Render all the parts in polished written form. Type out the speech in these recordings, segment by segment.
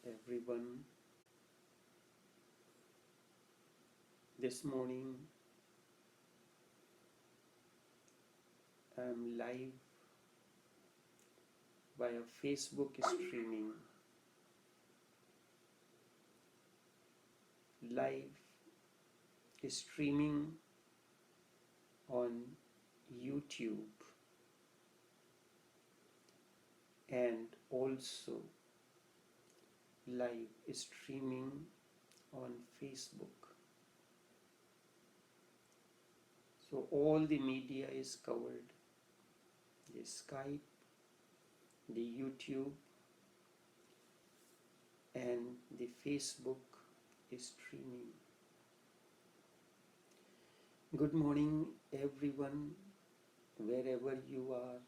everyone. This morning I'm live via Facebook streaming, live streaming on YouTube, and also live streaming on Facebook. So all the media is covered: the Skype, the YouTube, and the Facebook streaming. Good morning, everyone, wherever you are.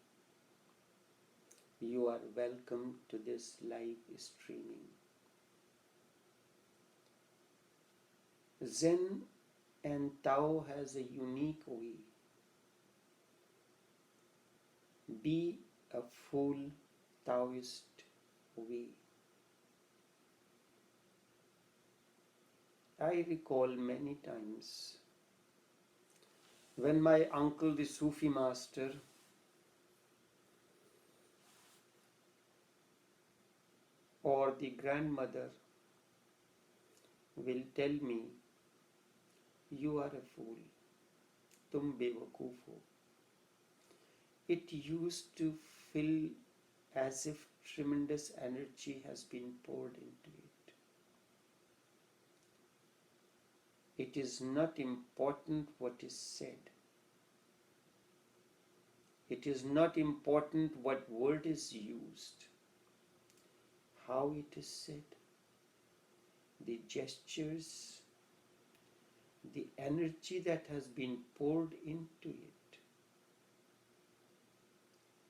You are welcome to this live streaming. Zen and Tao has a unique way. Be a full Taoist way. I recall many times when my uncle, the Sufi master, or the grandmother will tell me, "You are a fool, tum bewakoof ho." It used to feel as if tremendous energy has been poured into it. It is not important what is said. It is not important what word is used, how it is said, the gestures, the energy that has been poured into it.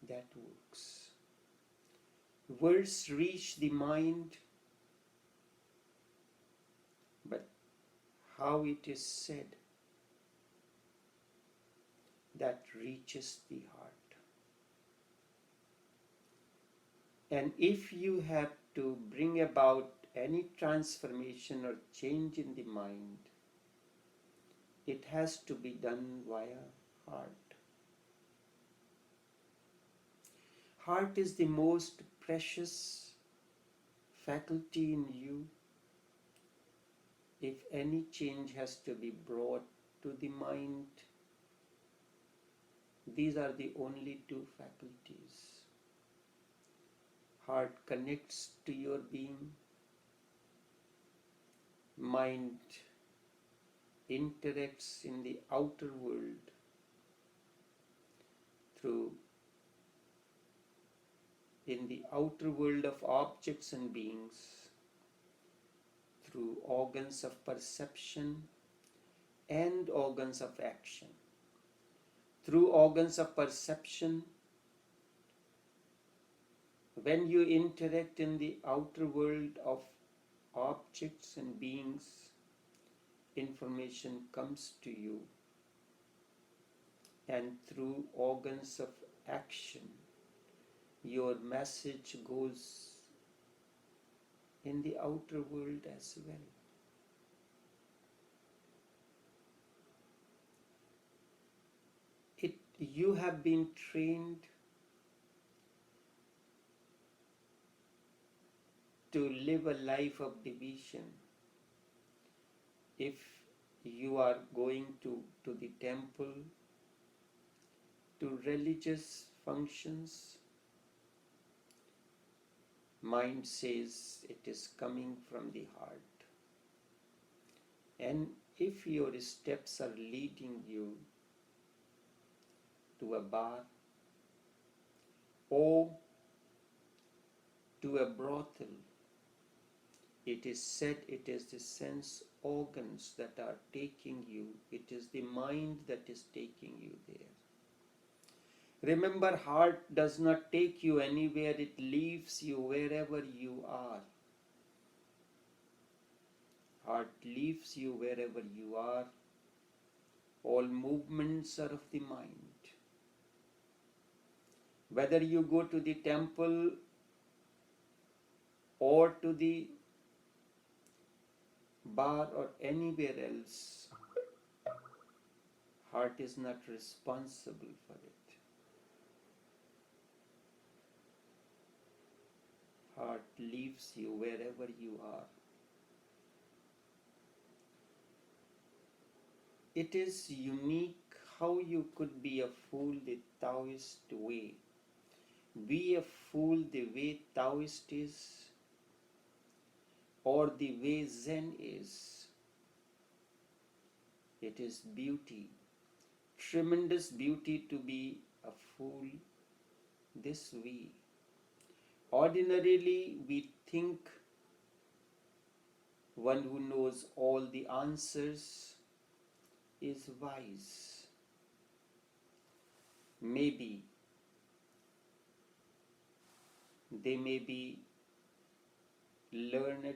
That works. Words reach the mind, but how it is said, that reaches the heart. And if you have to bring about any transformation or change in the mind, it has to be done via heart. Heart is the most precious faculty in you. If any change has to be brought to the mind, these are the only two faculties. Heart connects to your being. Mind interacts in the outer world in the outer world of objects and beings through organs of perception and organs of action. Through organs of perception, when you interact in the outer world of objects and beings, information comes to you. And through organs of action, your message goes in the outer world as well. You have been trained to live a life of division. If you are going to the temple, to religious functions, mind says it is coming from the heart. And if your steps are leading you to a bar or to a brothel, it is said it is the sense organs that are taking you. It is the mind that is taking you there. Remember, heart does not take you anywhere. It leaves you wherever you are. Heart leaves you wherever you are. All movements are of the mind. Whether you go to the temple or to the bar or anywhere else, heart is not responsible for it. Heart leaves you wherever you are. It is unique how you could be a fool the Taoist way. Be a fool the way Taoist is, or the way Zen is. It is beauty, tremendous beauty to be a fool this way. Ordinarily, we think one who knows all the answers is wise. Maybe they may be learned,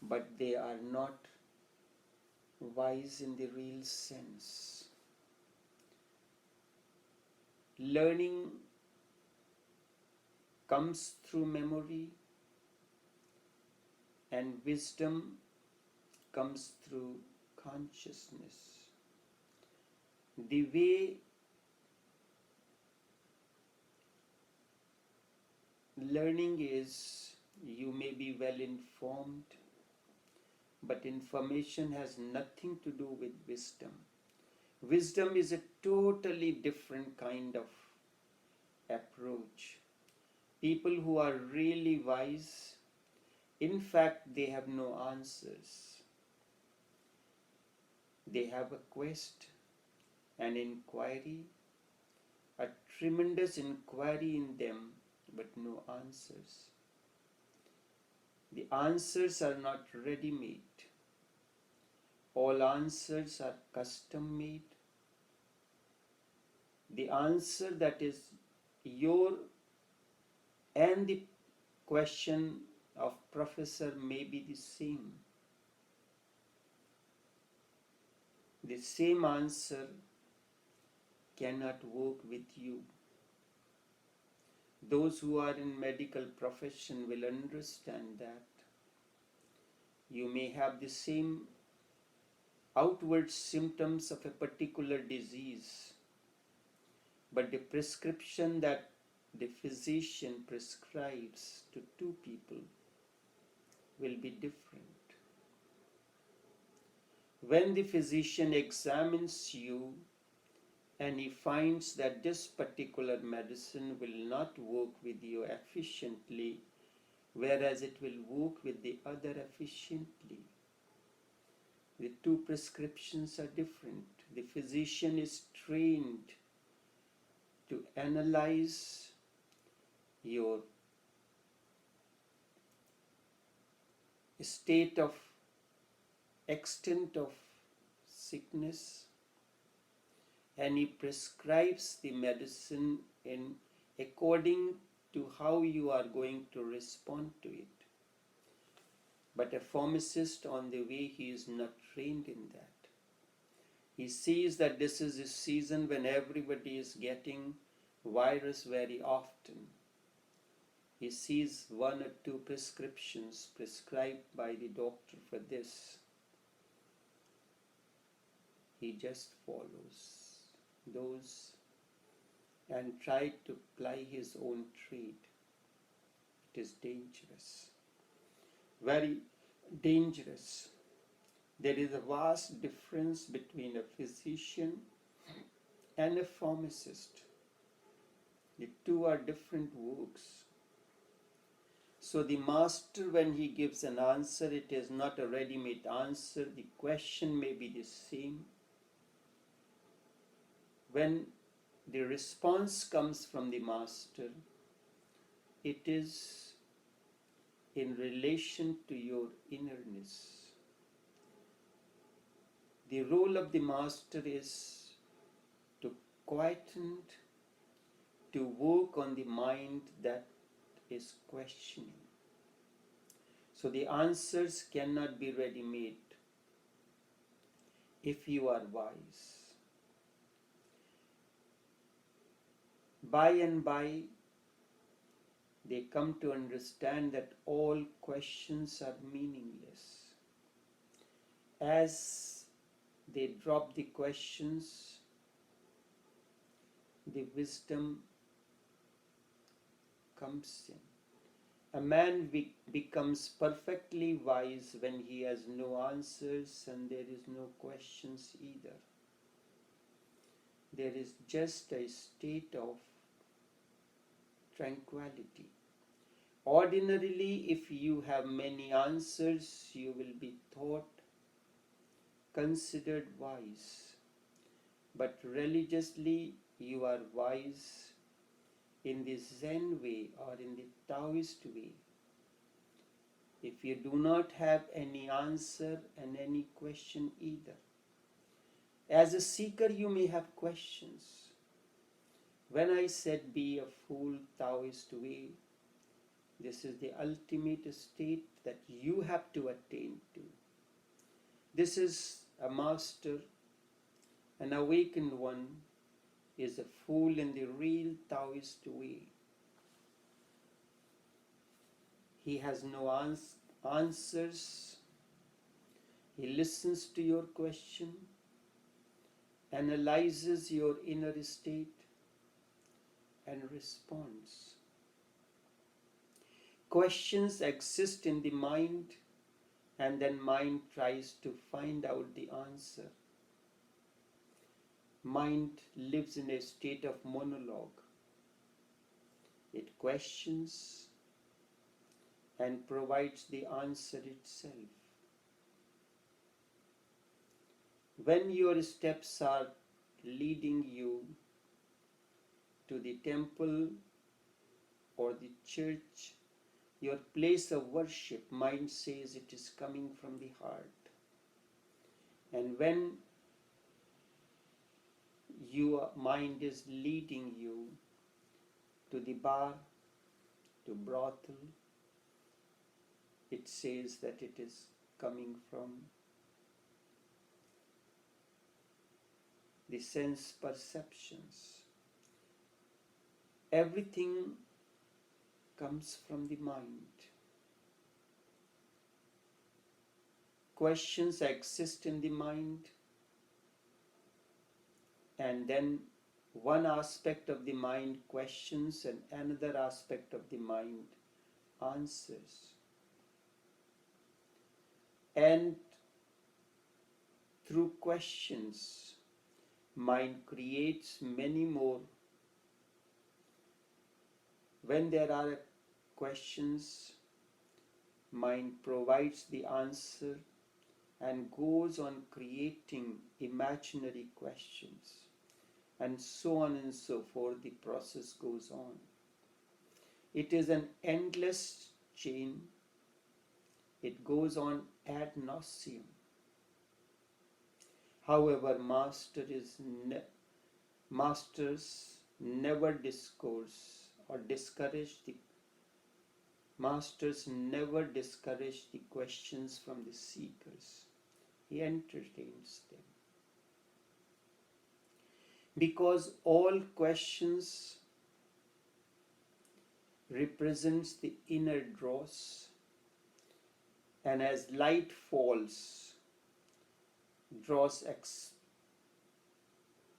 but they are not wise in the real sense. Learning comes through memory, and wisdom comes through consciousness. The way learning is, you may be well informed, but information has nothing to do with wisdom. Wisdom is a totally different kind of approach. People who are really wise, in fact, they have no answers. They have a quest, an inquiry, a tremendous inquiry in them, but no answers. The answers are not ready-made. All answers are custom-made. The answer that is your and the question of professor may be the same. The same answer cannot work with you. Those who are in medical profession will understand that. You may have the same outward symptoms of a particular disease, but the prescription that the physician prescribes to two people will be different. When the physician examines you and he finds that this particular medicine will not work with you efficiently, whereas it will work with the other efficiently, the two prescriptions are different. The physician is trained to analyze your state of extent of sickness, and he prescribes the medicine in according to how you are going to respond to it. But a pharmacist, on the way, he is not trained in that. He sees that this is a season when everybody is getting virus very often. He sees one or two prescriptions prescribed by the doctor for this. He just follows those and tries to ply his own trade. It is dangerous, very dangerous. There is a vast difference between a physician and a pharmacist. The two are different works. So the master, when he gives an answer, it is not a ready-made answer. The question may be the same. When the response comes from the master, it is in relation to your innerness. The role of the master is to quieten, to work on the mind that is questioning. So the answers cannot be ready-made if you are wise. By and by, they come to understand that all questions are meaningless. As they drop the questions, the wisdom comes in. A man becomes perfectly wise when he has no answers and there is no questions either. There is just a state of tranquility. Ordinarily, if you have many answers, you will be thought considered wise. But religiously, you are wise in the Zen way or in the Taoist way. If you do not have any answer and any question either. As a seeker, you may have questions. When I said be a full Taoist way, this is the ultimate state that you have to attain to. This is a master, an awakened one, is a fool in the real Taoist way. He has no answers. He listens to your question, analyzes your inner state, and responds. Questions exist in the mind, and then mind tries to find out the answer. Mind lives in a state of monologue. It questions and provides the answer itself. When your steps are leading you to the temple or the church, your place of worship, mind says it is coming from the heart. And when your mind is leading you to the bar, to brothel, it says that it is coming from the sense perceptions. Everything comes from the mind. Questions exist in the mind, and then one aspect of the mind questions and another aspect of the mind answers. And through questions, mind creates many more. When there are questions, mind provides the answer and goes on creating imaginary questions. And so on and so forth, the process goes on. It is an endless chain. It goes on ad nauseum. However, masters never discourse or discourage the masters never discourage the questions from the seekers. He entertains them. Because all questions represents the inner dross, and as light falls, dross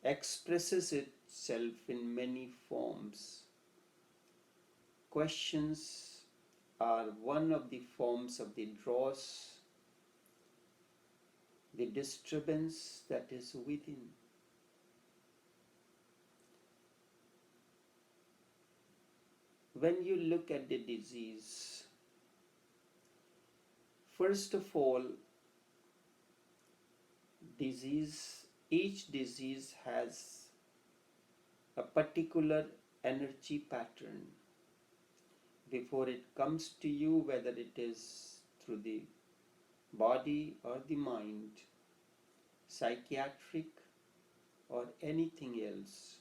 expresses itself in many forms. Questions are one of the forms of the dross, the disturbance that is within. When you look at the disease, first of all, each disease has a particular energy pattern. Before it comes to you, whether it is through the body or the mind, psychiatric or anything else,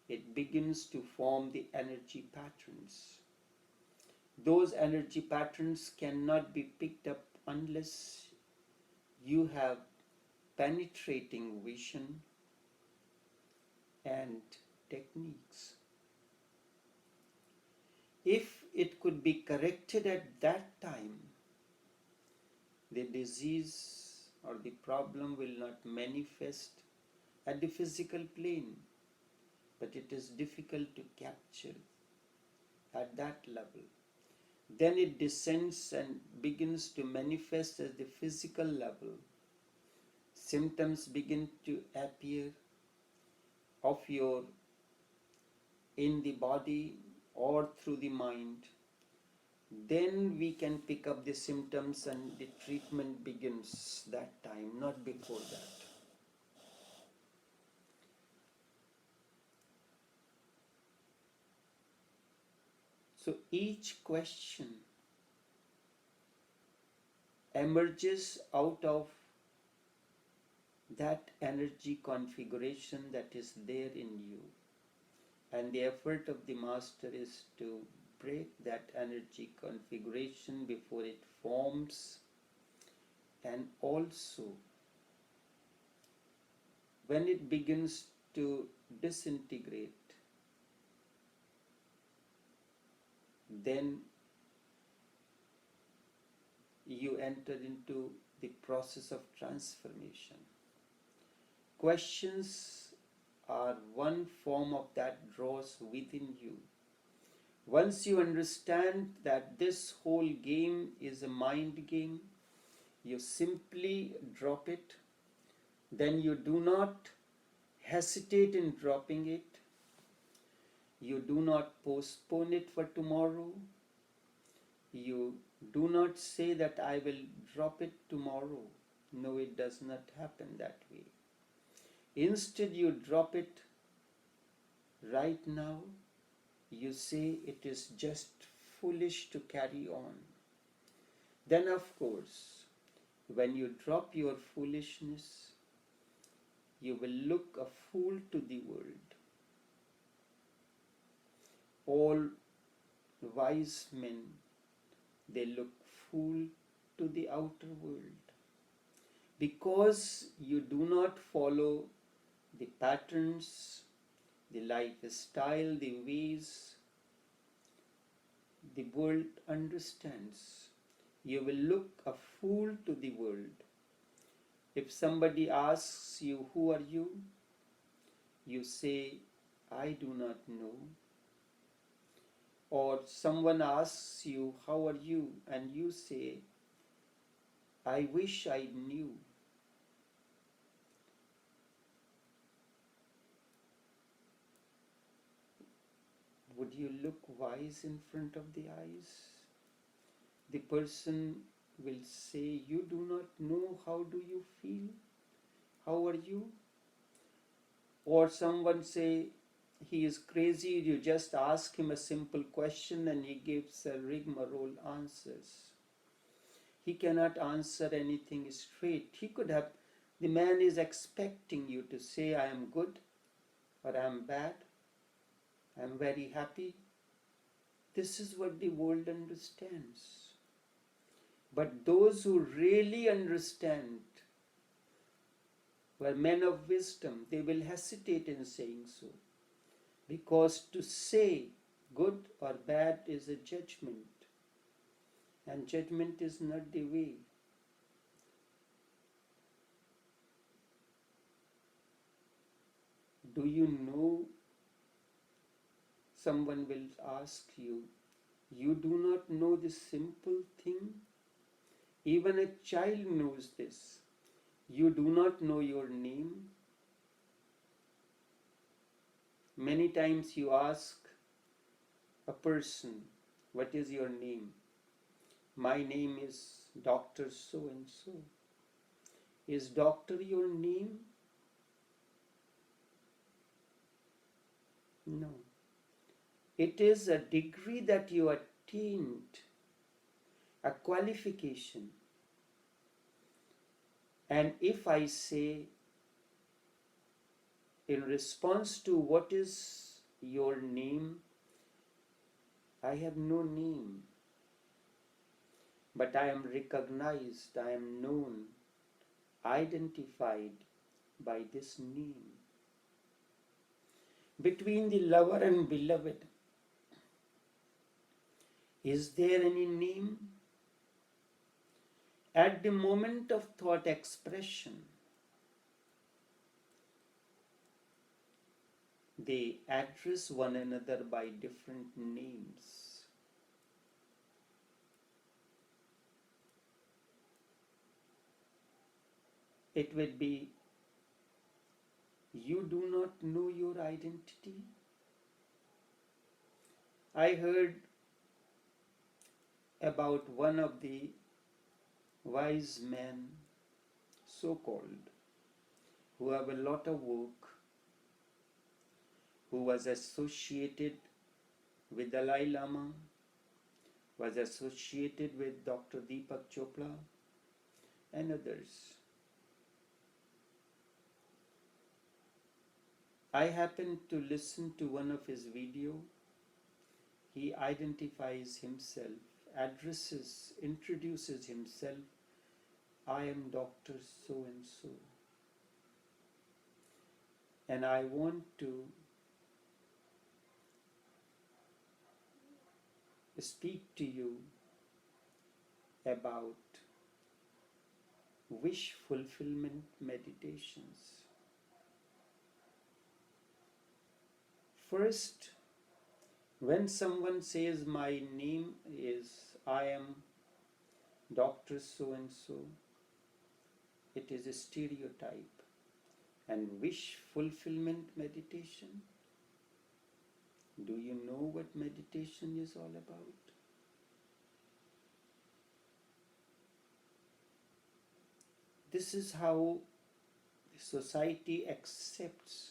it begins to form the energy patterns. Those energy patterns cannot be picked up unless you have penetrating vision and techniques. If it could be corrected at that time, the disease or the problem will not manifest at the physical plane, but it is difficult to capture at that level. Then it descends and begins to manifest at the physical level. Symptoms begin to appear of your in the body or through the mind. Then we can pick up the symptoms and the treatment begins that time, not before that. So each question emerges out of that energy configuration that is there in you. And the effort of the master is to break that energy configuration before it forms, and also when it begins to disintegrate, then you enter into the process of transformation. Questions are one form of that draws within you. Once you understand that this whole game is a mind game, you simply drop it. Then you do not hesitate in dropping it. You do not postpone it for tomorrow. You do not say that I will drop it tomorrow. No, it does not happen that way. Instead, you drop it right now. You say it is just foolish to carry on. Then, of course, when you drop your foolishness, you will look a fool to the world. All wise men, they look fool to the outer world, because you do not follow the patterns, the lifestyle, the ways the world understands. You will look a fool to the world. If somebody asks you, who are you? You say, I do not know. Or someone asks you, how are you? And you say, I wish I knew. Would you look wise in front of the eyes? The person will say, you do not know, how do you feel? How are you? Or someone say, he is crazy, you just ask him a simple question and he gives a rigmarole answers. He cannot answer anything straight. He could have, the man is expecting you to say, I am good or I am bad, I am very happy. This is what the world understands. But those who really understand were men of wisdom, they will hesitate in saying so. Because to say good or bad is a judgment. And judgment is not the way. Do you know? Someone will ask you, you do not know this simple thing? Even a child knows this. You do not know your name? Many times you ask a person, what is your name? My name is Dr. So-and-so. Is doctor your name? No. It is a degree that you attained, a qualification. And if I say, in response to what is your name, I have no name, but I am recognized, I am known, identified by this name. Between the lover and beloved, is there any name? At the moment of thought expression, they address one another by different names. It would be, you do not know your identity. I heard about one of the wise men, so called, who have a lot of work, who was associated with Dalai Lama, was associated with Dr. Deepak Chopra and others. I happened to listen to one of his videos. He identifies himself, introduces himself, I am Dr. So and so. And I want to speak to you about wish fulfillment meditations. First, when someone says my name is, I am Dr. So and so, it is a stereotype. And wish fulfillment meditation, do you know what meditation is all about? This is how society accepts.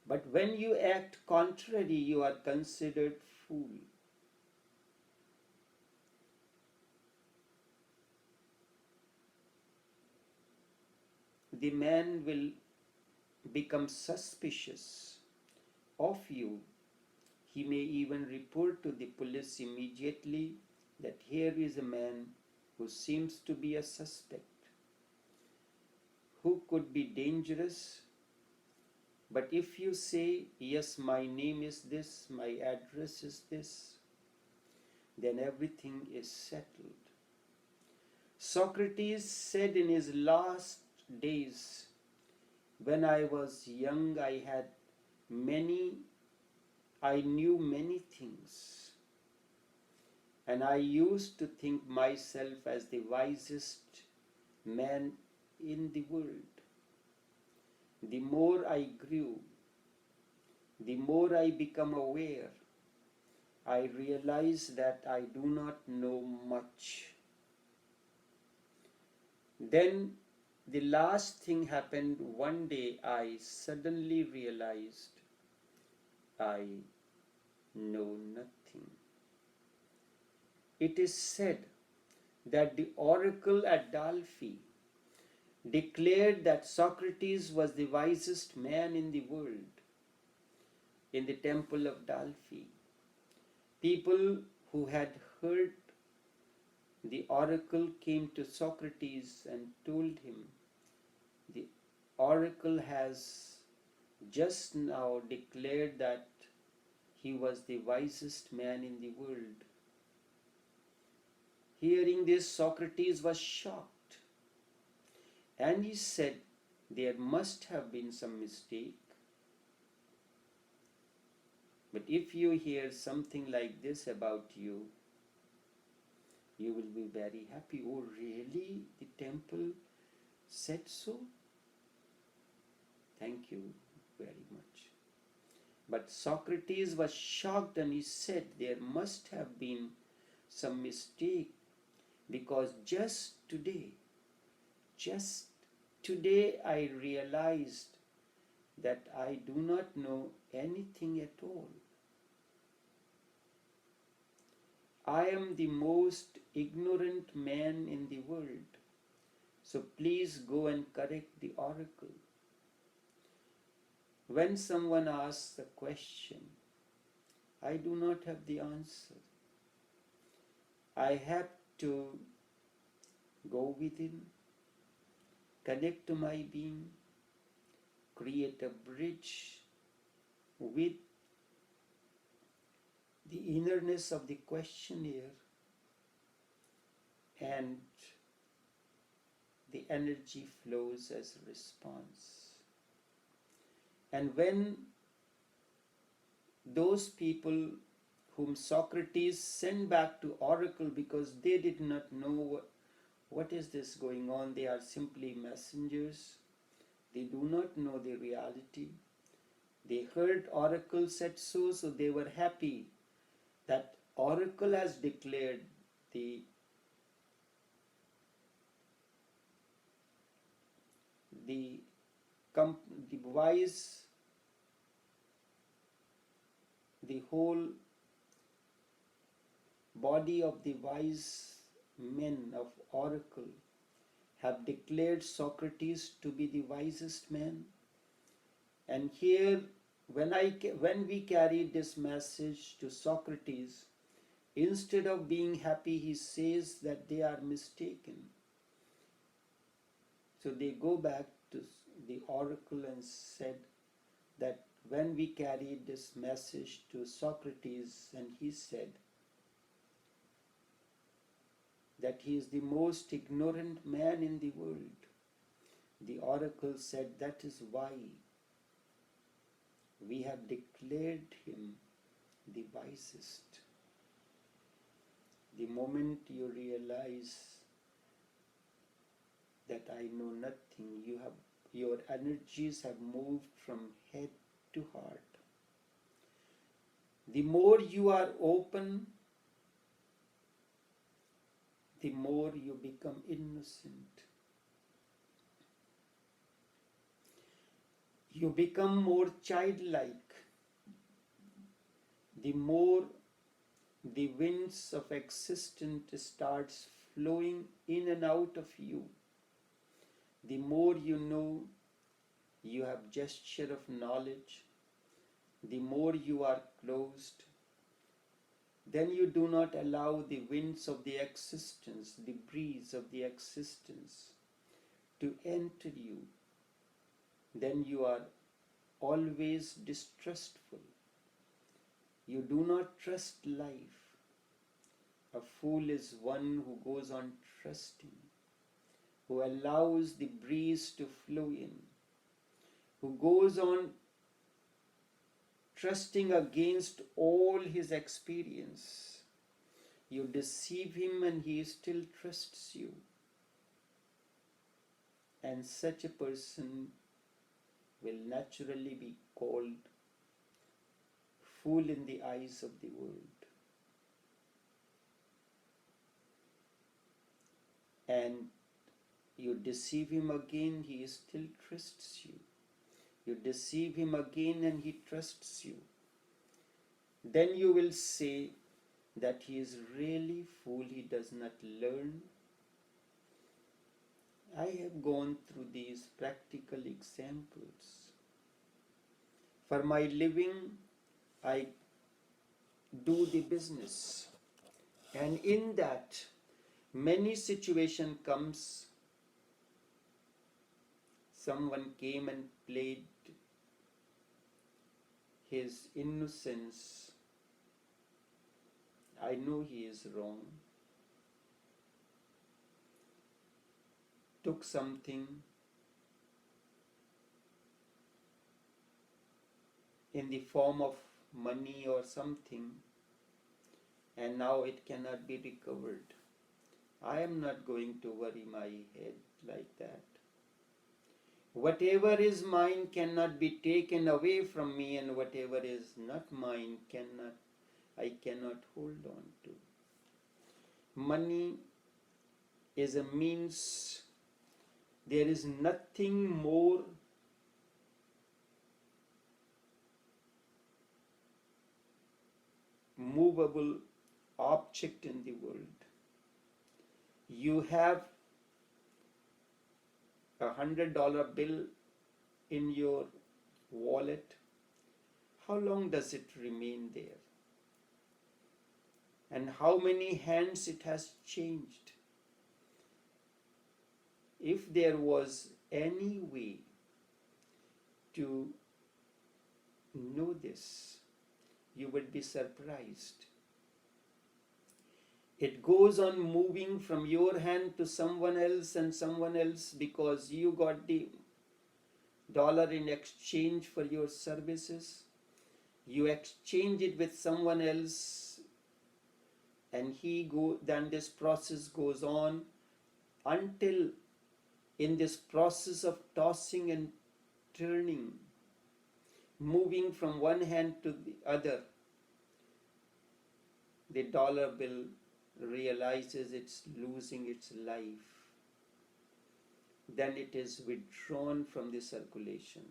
But when you act contrary, you are considered fool. The man will become suspicious of you. He may even report to the police immediately that here is a man who seems to be a suspect, who could be dangerous. But if you say, yes, my name is this, my address is this, then everything is settled. Socrates said in his last days, when I was young, I knew many things, and I used to think myself as the wisest man in the world. The more I grew, the more I become aware, I realize that I do not know much. Then the last thing happened. One day I suddenly realized I know nothing. It is said that the oracle at Delphi declared that Socrates was the wisest man in the world. In the temple of Delphi, people who had heard the oracle came to Socrates and told him, the oracle has just now declared that he was the wisest man in the world. Hearing this, Socrates was shocked, and he said, there must have been some mistake. But if you hear something like this about you, you will be very happy. Oh, really? The temple said so? Thank you very much. But Socrates was shocked, and he said, there must have been some mistake, because just today I realized that I do not know anything at all. I am the most ignorant man in the world. So please go and correct the oracle. When someone asks a question, I do not have the answer. I have to go within, connect to my being, create a bridge with the innerness of the questionnaire, and the energy flows as a response. And when those people whom Socrates sent back to oracle because they did not know what is this going on, they are simply messengers, they do not know the reality. They heard oracle said so, so they were happy that oracle has declared the the the wise, the whole body of the wise men of oracle have declared Socrates to be the wisest man. And here, when we carry this message to Socrates, instead of being happy, he says that they are mistaken. So they go back to the oracle and said that when we carried this message to Socrates, and he said that he is the most ignorant man in the world, the oracle said that is why we have declared him the wisest. The moment you realize that I know nothing, your energies have moved from head to heart. The more you are open, the more you become innocent. You become more childlike. The more the winds of existence starts flowing in and out of you, the more you know you have gesture of knowledge, the more you are closed, then you do not allow the winds of the existence, the breeze of the existence to enter you. Then you are always distrustful. You do not trust life. A fool is one who goes on trusting, who allows the breeze to flow in, who goes on trusting against all his experience. You deceive him and he still trusts you. And such a person will naturally be called fool in the eyes of the world. And you deceive him again, he still trusts you. You deceive him again and he trusts you. Then you will say that he is really fool, he does not learn. I have gone through these practical examples. For my living, I do the business. And in that, many situation comes. Someone came and played his innocence. I know he is wrong. Took something in the form of money or something, and now it cannot be recovered. I am not going to worry my head like that. Whatever is mine cannot be taken away from me, and whatever is not mine I cannot hold on to. Money is a means. There is nothing more movable object in the world. You have $100 bill in your wallet. How long does it remain there? And how many hands it has changed? If there was any way to know this, you would be surprised. It goes on moving from your hand to someone else and someone else, because you got the dollar in exchange for your services. You exchange it with someone else, and then this process goes on until, in this process of tossing and turning, moving from one hand to the other, the dollar bill realizes it's losing its life. Then it is withdrawn from the circulation.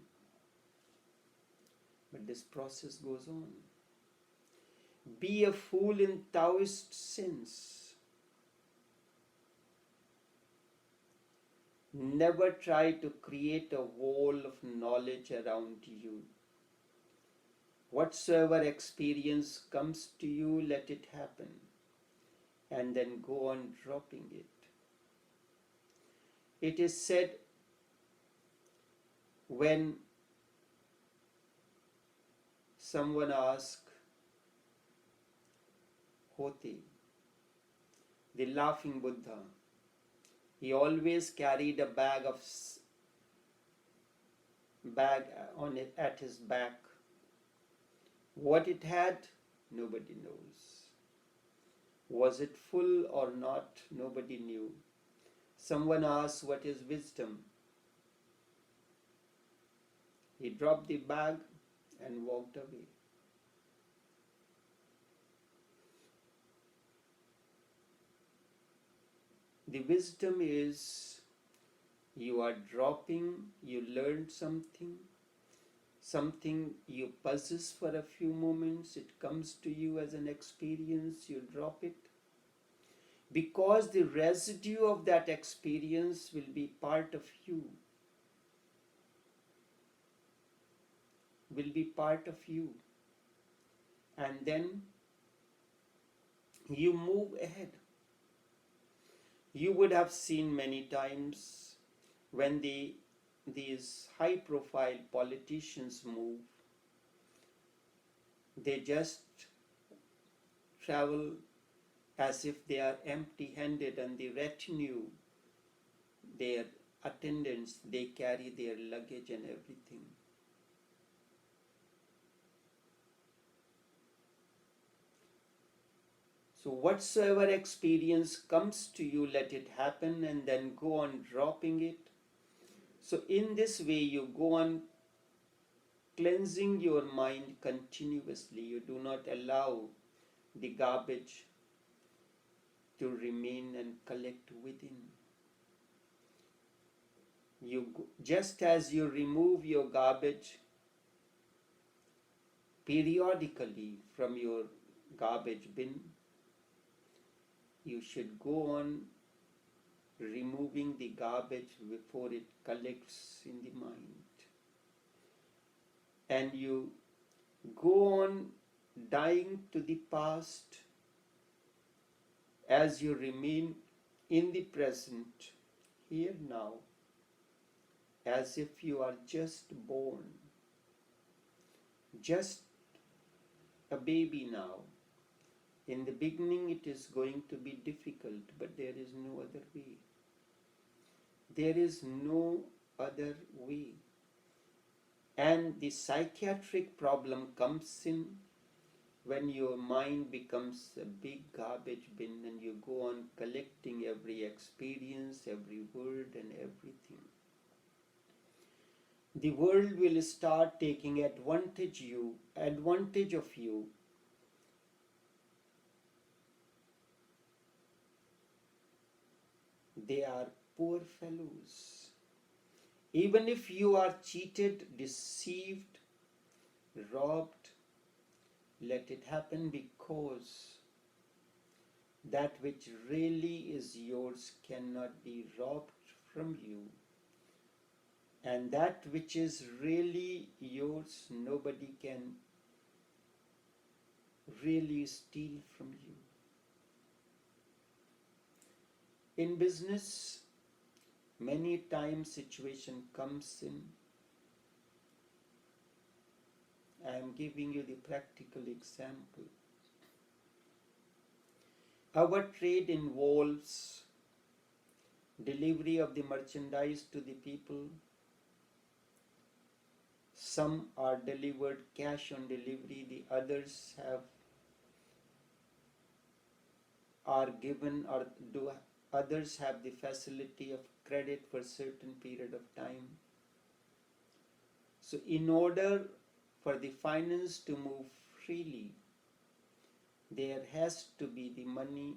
But this process goes on. Be a fool in Taoist sense. Never try to create a wall of knowledge around you. Whatsoever experience comes to you, let it happen, and then go on dropping it. It is said, when someone asks Hoti, the laughing Buddha, he always carried a bag on it at his back. What it had, nobody knows. Was it full or not? Nobody knew. Someone asked, what is wisdom? He dropped the bag and walked away. The wisdom is, you are dropping, you learned something you possess for a few moments, it comes to you as an experience, you drop it. Because the residue of that experience will be part of you. Will be part of you. And then you move ahead. You would have seen many times when these high-profile politicians move, they just travel as if they are empty-handed, and the retinue, their attendants, they carry their luggage and everything. So whatsoever experience comes to you, let it happen, and then go on dropping it. So in this way, you go on cleansing your mind continuously. You do not allow the garbage to remain and collect within. Just as you remove your garbage periodically from your garbage bin, you should go on removing the garbage before it collects in the mind. And you go on dying to the past as you remain in the present, here now, as if you are just born, just a baby now. In the beginning it is going to be difficult, but there is no other way. There is no other way. And the psychiatric problem comes in when your mind becomes a big garbage bin and you go on collecting every experience, every word and everything. The world will start taking advantage of you. They are poor fellows. Even if you are cheated, deceived, robbed, let it happen, because that which really is yours cannot be robbed from you. And that which is really yours, nobody can really steal from you. In business, many times situation comes in. I am giving you the practical example. Our trade involves delivery of the merchandise to the people. Some are delivered cash on delivery, the others are given, or do others have the facility of credit for a certain period of time. So in order for the finance to move freely, there has to be the money,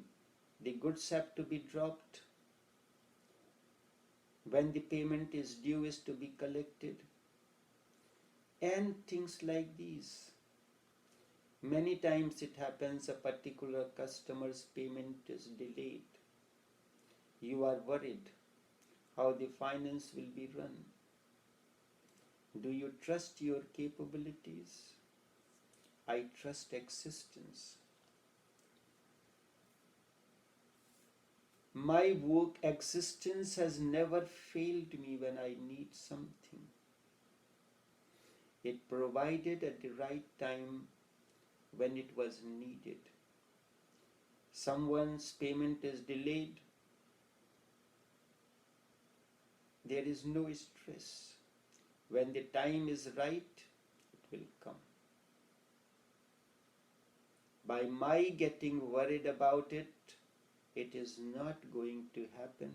the goods have to be dropped, when the payment is due is to be collected, and things like these. Many times it happens a particular customer's payment is delayed. You are worried how the finance will be run. Do you trust your capabilities? I trust existence. My work existence has never failed me when I need something. It provided at the right time when it was needed. Someone's payment is delayed, there is no stress. When the time is right, it will come. By my getting worried about it, it is not going to happen.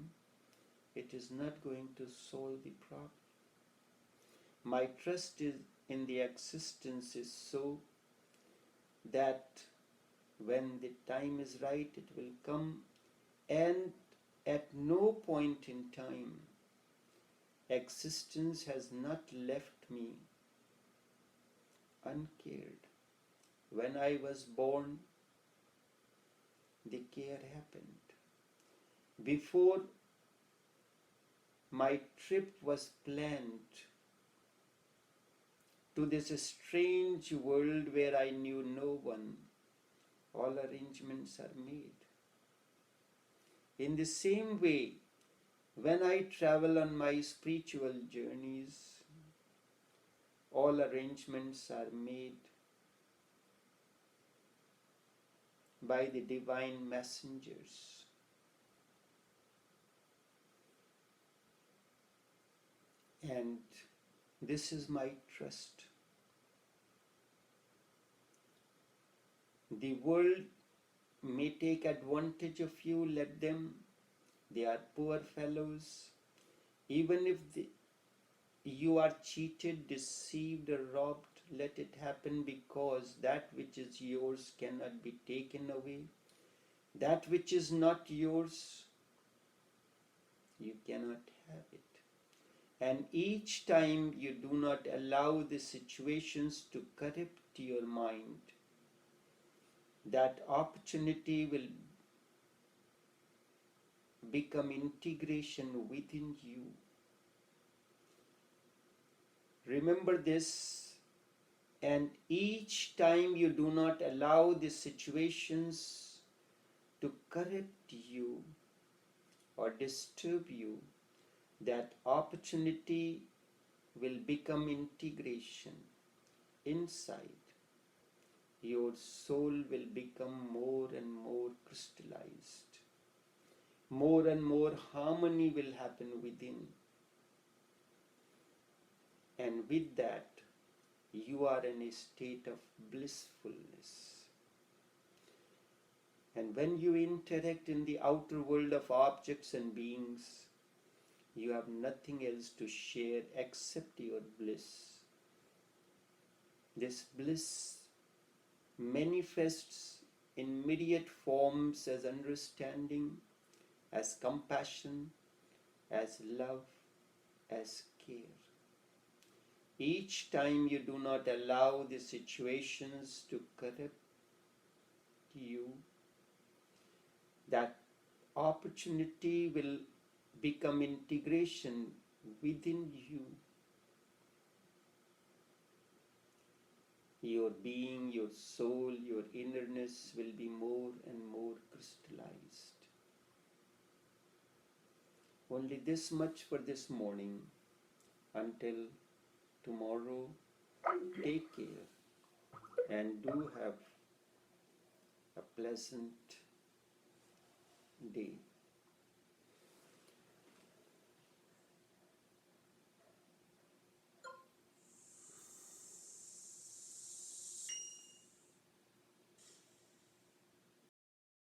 It is not going to solve the problem. My trust in the existence is so that when the time is right, it will come, and at no point in time, existence has not left me uncared. When I was born, the care happened. Before my trip was planned to this strange world where I knew no one, all arrangements are made. In the same way, when I travel on my spiritual journeys, all arrangements are made by the divine messengers. And this is my trust. The world may take advantage of you, let them. They are poor fellows. Even if you are cheated, deceived, or robbed, let it happen, because that which is yours cannot be taken away. That which is not yours, you cannot have it. And each time you do not allow the situations to corrupt your mind, that opportunity will become integration within you. Remember this, and each time you do not allow the situations to corrupt you or disturb you, that opportunity will become integration inside. Your soul will become more and more crystallized. More and more harmony will happen within. And with that, you are in a state of blissfulness. And when you interact in the outer world of objects and beings, you have nothing else to share except your bliss. This bliss manifests in myriad forms as understanding, as compassion, as love, as care. Each time you do not allow the situations to corrupt you, that opportunity will become integration within you. Your being, your soul, your innerness will be more and more crystallized. Only this much for this morning. Until tomorrow, take care and do have a pleasant day.